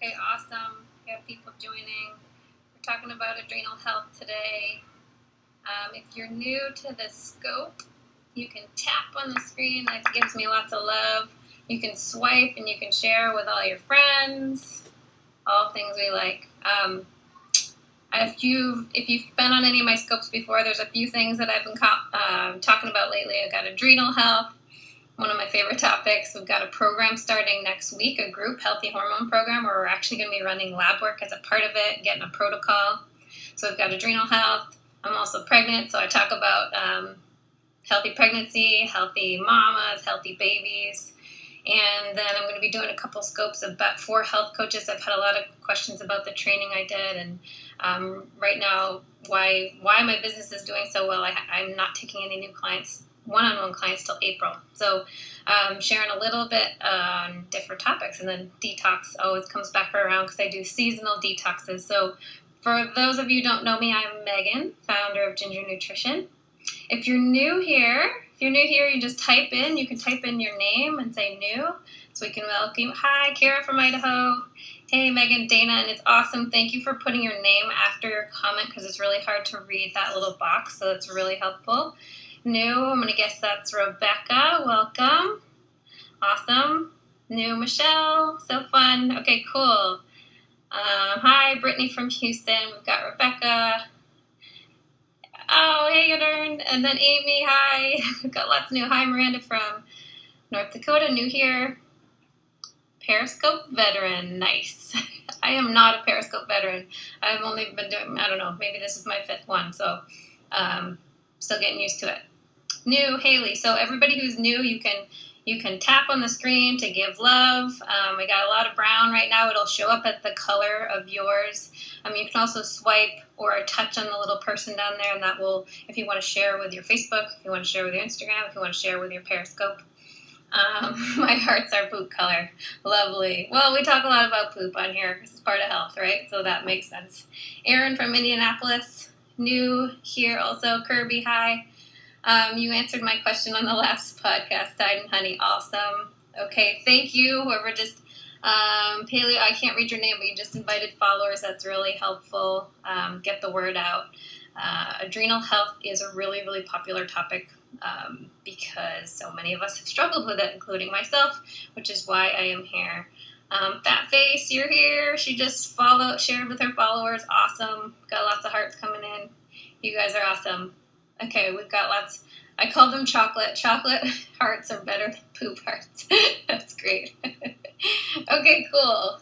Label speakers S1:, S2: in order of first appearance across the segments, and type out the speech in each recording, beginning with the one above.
S1: Okay, awesome. We have people joining. We're talking about adrenal health today. If you're new to the scope, you can tap on the screen. That gives me lots of love. You can swipe and you can share with all your friends. All things we like. If you've been on any of my scopes before, there's a few things that I've been talking about lately. I've got adrenal health, one of my favorite topics. We've got a program starting next week, a group healthy hormone program, where we're actually going to be running lab work as a part of it, getting a protocol. So we've got adrenal health. I'm also pregnant, so I talk about healthy pregnancy, healthy mamas, healthy babies. And then I'm going to be doing a couple scopes about 4 health coaches. I've had a lot of questions about the training I did, and right now why my business is doing so well. I'm not taking any new clients, one-on-one clients, till April. So sharing a little bit on different topics, and then detox always comes back around because I do seasonal detoxes. So for those of you who don't know me, I'm Megan, founder of Ginger Nutrition. If you're new here, you just type in. You can type in your name and say new, so we can welcome you. Hi, Kara from Idaho. Hey, Megan, Dana, and it's awesome. Thank you for putting your name after your comment because it's really hard to read that little box, so it's really helpful. New, I'm going to guess that's Rebecca. Welcome. Awesome. New, Michelle. So fun. Okay, cool. Hi, Brittany from Houston. We've got Rebecca. Oh, hey, Adern. And then Amy, hi. We've got lots of new. Hi, Miranda from North Dakota, new here. Periscope veteran, nice. I am not a Periscope veteran. I've only been doing, I don't know, maybe this is my 5th one, so still getting used to it. New, Haley. So everybody who's new, you can tap on the screen to give love. We got a lot of brown right now. It'll show up at the color of yours. You can also swipe or touch on the little person down there, and that will, if you want to share with your Facebook, if you want to share with your Instagram, if you want to share with your Periscope. My hearts are poop color. Lovely. Well, we talk a lot about poop on here because it's part of health, right? So that makes sense. Aaron from Indianapolis, new here also. Kirby, hi. You answered my question on the last podcast, Tide and Honey. Awesome. Okay, thank you. Whoever just, Paleo, I can't read your name, but you just invited followers. That's really helpful. Get the word out. Adrenal health is a really, really popular topic because so many of us have struggled with it, including myself, which is why I am here. Fat Face, you're here. She just shared with her followers. Awesome. Got lots of hearts coming in. You guys are awesome. Okay, we've got lots. I call them chocolate. Chocolate hearts are better than poop hearts. That's great. Okay, cool.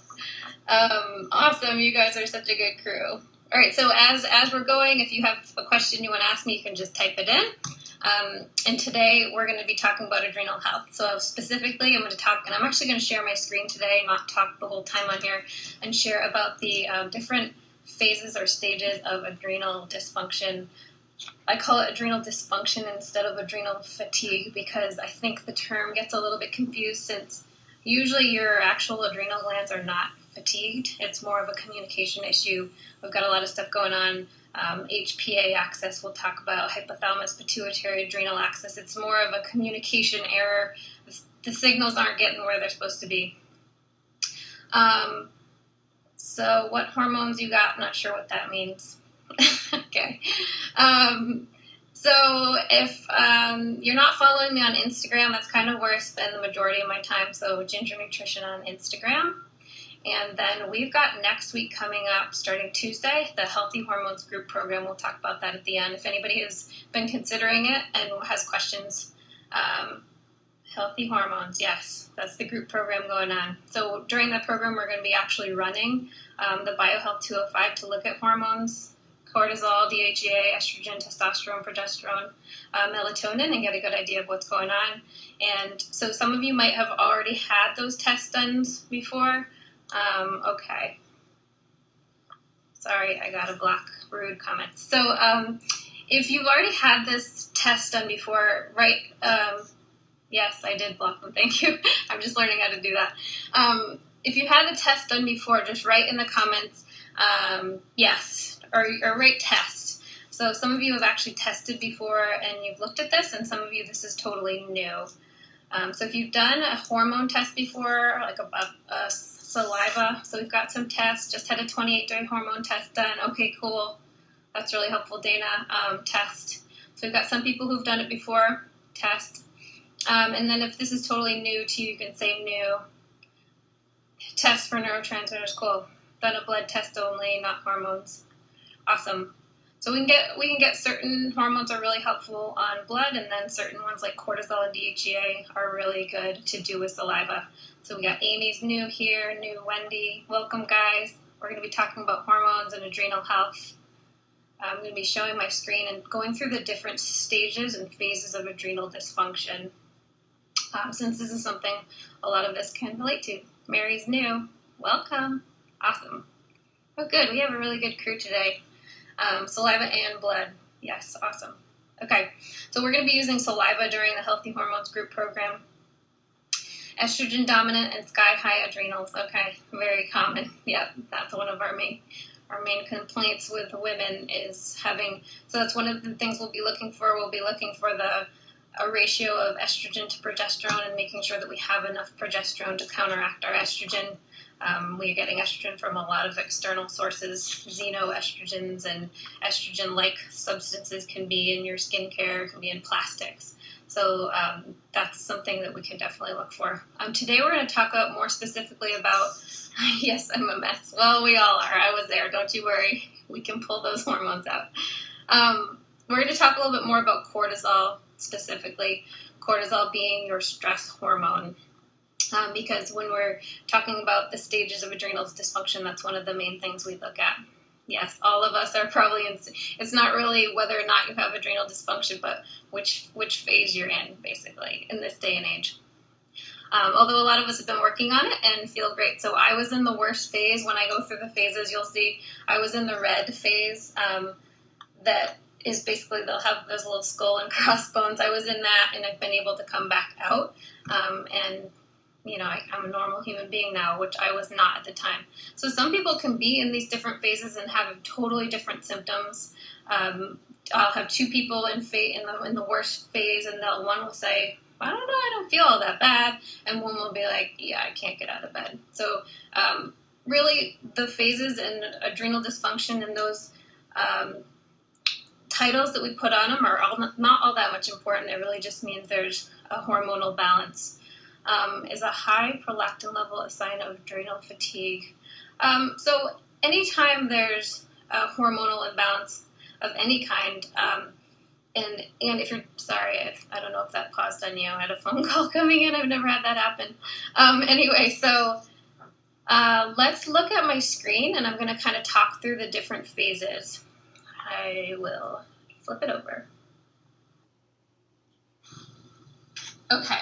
S1: Awesome. You guys are such a good crew. All right, so as we're going, if you have a question you want to ask me, you can just type it in. And today we're going to be talking about adrenal health. So specifically, I'm going to talk, and I'm actually going to share my screen today, not talk the whole time on here, and share about the different phases or stages of adrenal dysfunction. I call it adrenal dysfunction instead of adrenal fatigue because I think the term gets a little bit confused since usually your actual adrenal glands are not fatigued. It's more of a communication issue. We've got a lot of stuff going on. HPA axis, we'll talk about hypothalamus, pituitary, adrenal axis. It's more of a communication error. The signals aren't getting where they're supposed to be. So what hormones you got? Not sure what that means. Okay. So if you're not following me on Instagram, that's kind of where I spend the majority of my time. So Ginger Nutrition on Instagram. And then we've got next week coming up, starting Tuesday, the Healthy Hormones Group Program. We'll talk about that at the end. If anybody has been considering it and has questions, Healthy Hormones, yes, that's the group program going on. So during that program, we're going to be actually running the BioHealth 205 to look at hormones, cortisol, DHEA, estrogen, testosterone, progesterone, melatonin, and get a good idea of what's going on. And so some of you might have already had those tests done before. Okay. Sorry, I got a block rude comments. So if you've already had this test done before, right? Yes, I did block them. Thank you. I'm just learning how to do that. If you had the test done before, just write in the comments yes, or write test. So some of you have actually tested before and you've looked at this, and some of you, this is totally new. So if you've done a hormone test before, like a saliva. So we've got some tests. Just had a 28-day hormone test done. Okay, cool. That's really helpful, Dana. Test. So we've got some people who've done it before. Test. And then if this is totally new to you, you can say new. Test for neurotransmitters. Cool. Done a blood test only, not hormones. Awesome. So we can get certain hormones are really helpful on blood, and then certain ones like cortisol and DHEA are really good to do with saliva. So we got Amy's new here, new Wendy. Welcome, guys. We're going to be talking about hormones and adrenal health. I'm going to be showing my screen and going through the different stages and phases of adrenal dysfunction, since this is something a lot of us can relate to. Mary's new. Welcome. Awesome. Oh, good. We have a really good crew today. Saliva and blood. Yes, awesome. Okay, so we're going to be using saliva during the Healthy Hormones Group Program. Estrogen dominant and sky-high adrenals. Okay, very common. Yep, that's one of our main complaints with women is having, so that's one of the things we'll be looking for. We'll be looking for a ratio of estrogen to progesterone and making sure that we have enough progesterone to counteract our estrogen. We're getting estrogen from a lot of external sources. Xenoestrogens and estrogen-like substances can be in your skincare, can be in plastics. So that's something that we can definitely look for. Today we're going to talk more specifically about, yes, I'm a mess. Well, we all are. I was there. Don't you worry. We can pull those hormones out. We're going to talk a little bit more about cortisol specifically, cortisol being your stress hormone. Because when we're talking about the stages of adrenal dysfunction, that's one of the main things we look at. Yes, all of us are probably it's not really whether or not you have adrenal dysfunction, but which phase you're in, basically, in this day and age. Although a lot of us have been working on it and feel great. So I was in the worst phase. When I go through the phases, you'll see I was in the red phase. That is basically, they'll have those little skull and crossbones. I was in that, and I've been able to come back out. And you know, I'm a normal human being now, which I was not at the time. So some people can be in these different phases and have totally different symptoms. I'll have two people in the worst phase, and one will say, I don't know, I don't feel all that bad, and one will be like, yeah, I can't get out of bed. So really, the phases and adrenal dysfunction and those titles that we put on them are not all that much important. It really just means there's a hormonal balance. Is a high prolactin level a sign of adrenal fatigue? So anytime there's a hormonal imbalance of any kind, and if you're sorry, I don't know if that paused on you. I had a phone call coming in. I've never had that happen. Anyway, so let's look at my screen, and I'm going to kind of talk through the different phases. I will flip it over. Okay.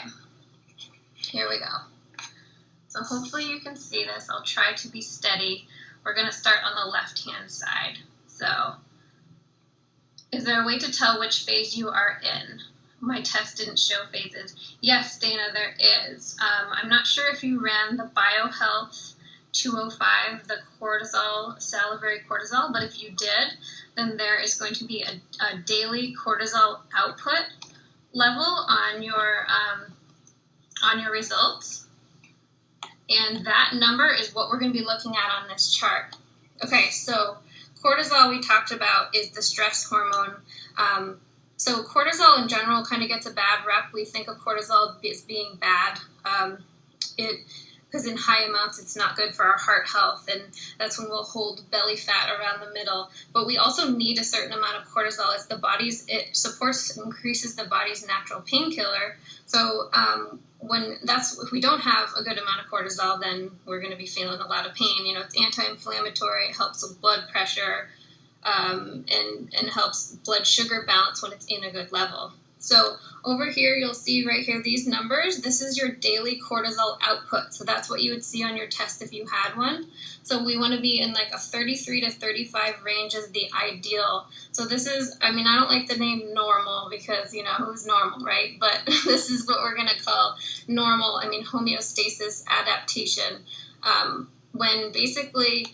S1: Here we go. So hopefully you can see this. I'll try to be steady. We're going to start on the left-hand side. So, is there a way to tell which phase you are in? My test didn't show phases. Yes, Dana, there is. I'm not sure if you ran the BioHealth 205, the cortisol, salivary cortisol, but if you did, then there is going to be a daily cortisol output level on your results, and that number is what we're going to be looking at on this chart. Okay, so cortisol we talked about is the stress hormone. So cortisol in general kind of gets a bad rep. We think of cortisol as being bad, because in high amounts it's not good for our heart health, and that's when we'll hold belly fat around the middle. But we also need a certain amount of cortisol as it increases the body's natural painkiller. So if we don't have a good amount of cortisol, then we're going to be feeling a lot of pain. You know, it's anti-inflammatory, it helps with blood pressure, and helps blood sugar balance when it's in a good level. So over here, you'll see right here, these numbers, this is your daily cortisol output. So that's what you would see on your test if you had one. So we want to be in like a 33 to 35 range is the ideal. So this is, I don't like the name normal because, who's normal, right? But this is what we're going to call normal. Homeostasis adaptation. When basically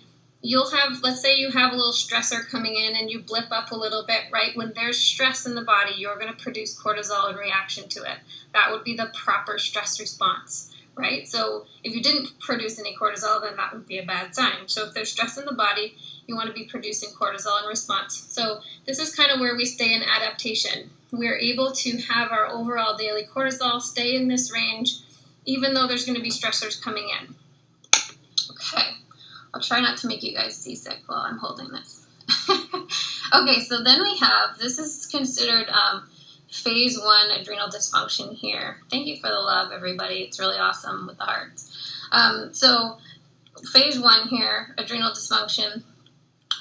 S1: you'll have, let's say you have a little stressor coming in and you blip up a little bit, right? When there's stress in the body, you're going to produce cortisol in reaction to it. That would be the proper stress response. right? So if you didn't produce any cortisol, then that would be a bad sign. So if there's stress in the body, you want to be producing cortisol in response. So this is kind of where we stay in adaptation. We're able to have our overall daily cortisol stay in this range, even though there's going to be stressors coming in. Okay, I'll try not to make you guys seasick while I'm holding this. Okay, so then we have, this is considered phase 1 adrenal dysfunction here. Thank you for the love, everybody. It's really awesome with the hearts. So phase 1 here, adrenal dysfunction.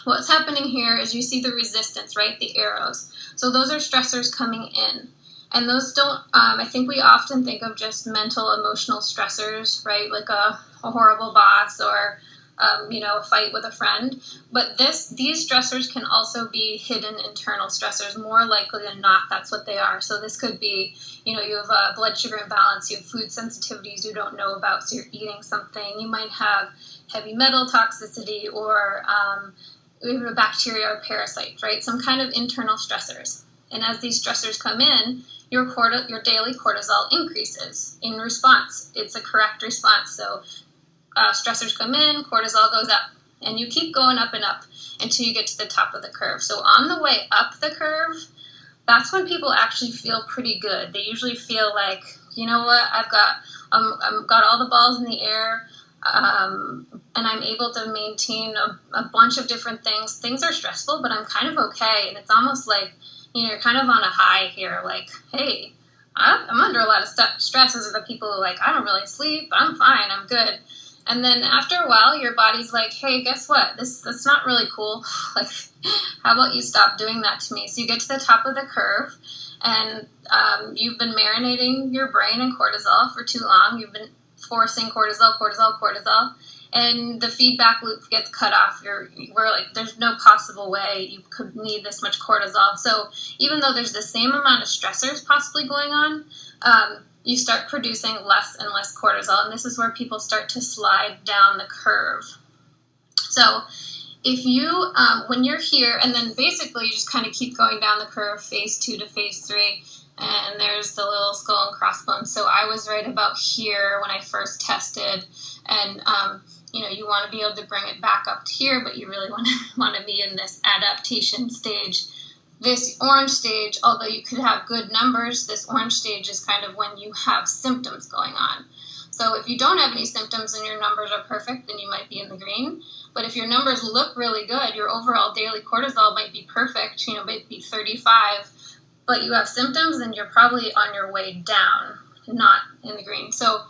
S1: What's happening here is you see the resistance, right? The arrows. So those are stressors coming in. And those don't, I think we often think of just mental, emotional stressors, right? Like a horrible boss or a fight with a friend. But these stressors can also be hidden internal stressors. More likely than not, that's what they are. So this could be, you have a blood sugar imbalance, you have food sensitivities you don't know about, so you're eating something. You might have heavy metal toxicity or even a bacteria or parasite, right? Some kind of internal stressors. And as these stressors come in, your daily cortisol increases in response. It's a correct response. So stressors come in, cortisol goes up, and you keep going up and up until you get to the top of the curve. So on the way up the curve, that's when people actually feel pretty good. They usually feel like, you know what, I've got all the balls in the air, and I'm able to maintain a bunch of different things. Things are stressful, but I'm kind of okay, and it's almost like, you're kind of on a high here, like, hey, I'm under a lot of stress. Those are the people who are like, I don't really sleep, I'm fine, I'm good. And then after a while, your body's like, hey, guess what? That's not really cool. Like, how about you stop doing that to me? So you get to the top of the curve, and you've been marinating your brain in cortisol for too long. You've been forcing cortisol, and the feedback loop gets cut off. We're like, there's no possible way you could need this much cortisol. So even though there's the same amount of stressors possibly going on, you start producing less and less cortisol, and this is where people start to slide down the curve. So if you, when you're here, and then basically you just kind of keep going down the curve, phase 2 to phase 3, and there's the little skull and crossbones. So I was right about here when I first tested, and you want to be able to bring it back up to here, but you really want to be in this adaptation stage. This orange stage, although you could have good numbers, this orange stage is kind of when you have symptoms going on. So if you don't have any symptoms and your numbers are perfect, then you might be in the green. But if your numbers look really good, your overall daily cortisol might be perfect, might be 35, but you have symptoms, then you're probably on your way down, not in the green. So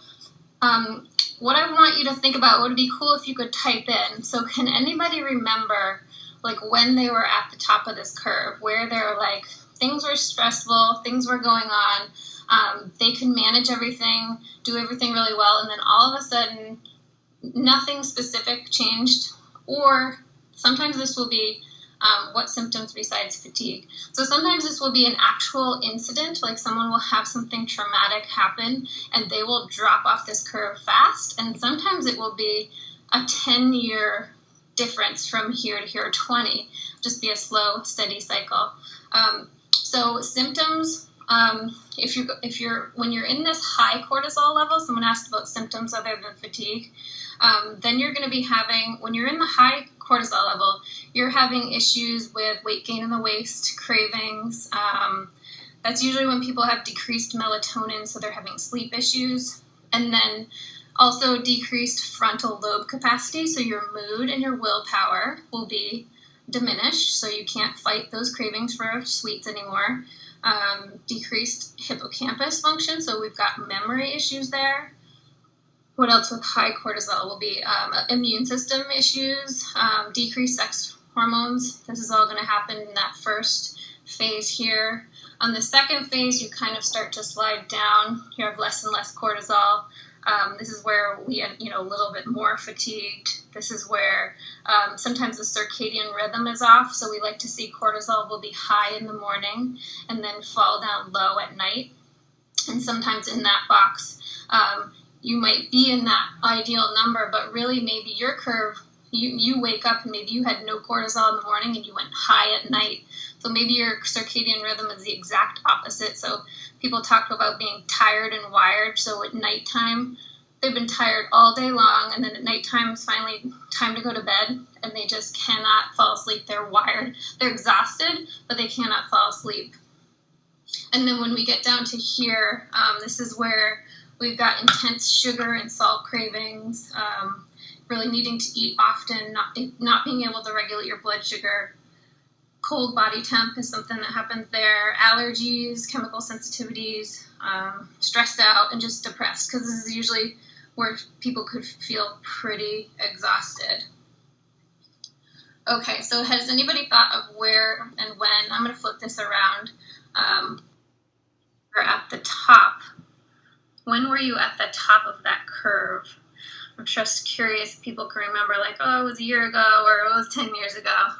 S1: what I want you to think about, would be cool if you could type in. So can anybody remember like when they were at the top of this curve, where they're like, things were stressful, things were going on, they can manage everything, do everything really well, and then all of a sudden, nothing specific changed, or sometimes this will be what symptoms besides fatigue. So sometimes this will be an actual incident, like someone will have something traumatic happen, and they will drop off this curve fast, and sometimes it will be a 10-year difference from here to here, 20, just be a slow, steady cycle. So symptoms, when you're in this high cortisol level, someone asked about symptoms other than fatigue, then you're going to be having, when you're in the high cortisol level, you're having issues with weight gain in the waist, cravings. That's usually when people have decreased melatonin, so they're having sleep issues. And then also decreased frontal lobe capacity, so your mood and your willpower will be diminished, so you can't fight those cravings for sweets anymore. Decreased hippocampus function, so we've got memory issues there. What else with high cortisol will be immune system issues, decreased sex hormones. This is all going to happen in that first phase here. On the second phase, you kind of start to slide down. You have less and less cortisol. This is where we get, a little bit more fatigued. This is where sometimes the circadian rhythm is off. So we like to see cortisol will be high in the morning and then fall down low at night. And sometimes in that box, you might be in that ideal number, but really maybe your curve, you wake up and maybe you had no cortisol in the morning and you went high at night. So maybe your circadian rhythm is the exact opposite. So people talk about being tired and wired. So at nighttime, they've been tired all day long, and then at nighttime it's finally time to go to bed, and they just cannot fall asleep. They're wired. They're exhausted, but they cannot fall asleep. And then when we get down to here, this is where we've got intense sugar and salt cravings, really needing to eat often, not being able to regulate your blood sugar. Cold body temp is something that happens there. Allergies, chemical sensitivities, stressed out, and just depressed, because this is usually where people could feel pretty exhausted. Okay, so has anybody thought of where and when? I'm going to flip this around. We're at the top. When were you at the top of that curve? I'm just curious if people can remember, like, oh, it was a year ago, or it was 10 years ago.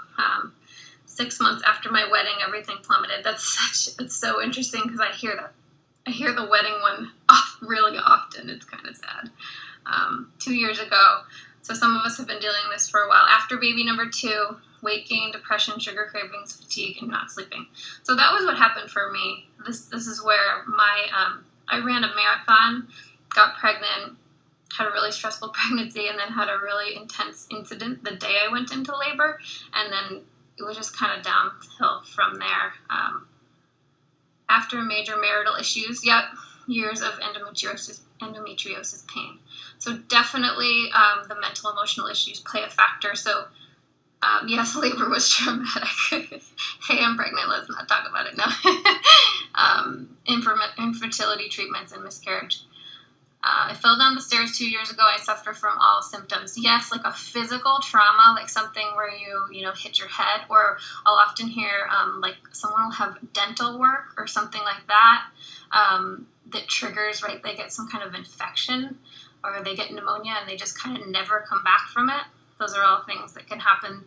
S1: 6 months after my wedding, everything plummeted. It's so interesting, because I hear that. I hear the wedding one really often. It's kind of sad. 2 years ago. So some of us have been dealing with this for a while. After baby number 2, weight gain, depression, sugar cravings, fatigue, and not sleeping. So that was what happened for me. This is where I ran a marathon, got pregnant, had a really stressful pregnancy, and then had a really intense incident the day I went into labor, and then it was just kind of downhill from there. After major marital issues, years of endometriosis pain. So definitely the mental, emotional issues play a factor. So yes, labor was traumatic. Hey, I'm pregnant. Let's not talk about it now. Infertility treatments and miscarriage. I fell down the stairs 2 years ago. I suffer from all symptoms. Yes, like a physical trauma, like something where you hit your head, or I'll often hear like someone will have dental work or something like that that triggers, right? They get some kind of infection, or they get pneumonia and they just kind of never come back from it. Those are all things that can happen.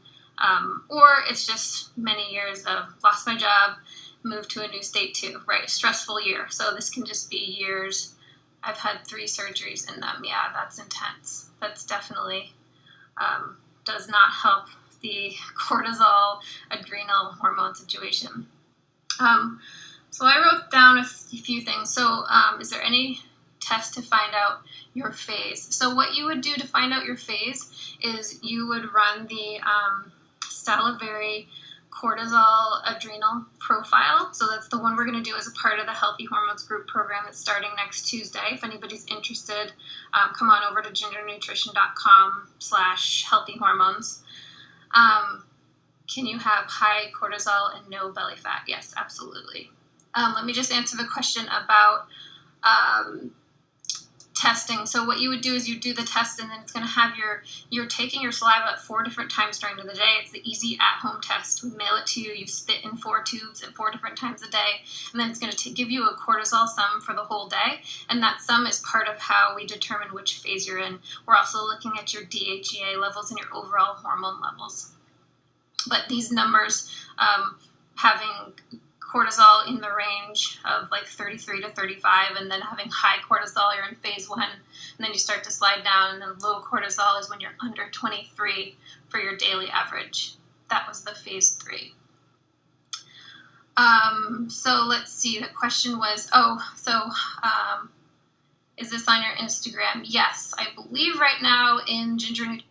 S1: Or it's just many years of lost my job, moved to a new state too, right? Stressful year. So this can just be years. I've had 3 surgeries in them. Yeah, that's intense. That's definitely does not help the cortisol, adrenal hormone situation. So I wrote down a few things. So is there any test to find out your phase? So what you would do to find out your phase is you would run the salivary cortisol adrenal profile. So that's the one we're going to do as a part of the Healthy Hormones group program that's starting next Tuesday. If anybody's interested, come on over to gingernutrition.com/healthyhormones. Can you have high cortisol and no belly fat? Yes, absolutely. Let me just answer the question about testing. So what you would do is you do the test, and then it's going to have you're taking your saliva at 4 different times during the day. It's the easy at-home test. We mail it to you. You spit in 4 tubes at 4 different times a day, and then it's going to give you a cortisol sum for the whole day, and that sum is part of how we determine which phase you're in. We're also looking at your DHEA levels and your overall hormone levels. But these numbers, having cortisol in the range of like 33 to 35, and then having high cortisol, you're in phase 1, and then you start to slide down, and then low cortisol is when you're under 23 for your daily average. That was the phase 3. So let's see, the question was, is this on your Instagram? Yes, I believe right now in Ginger Nutrition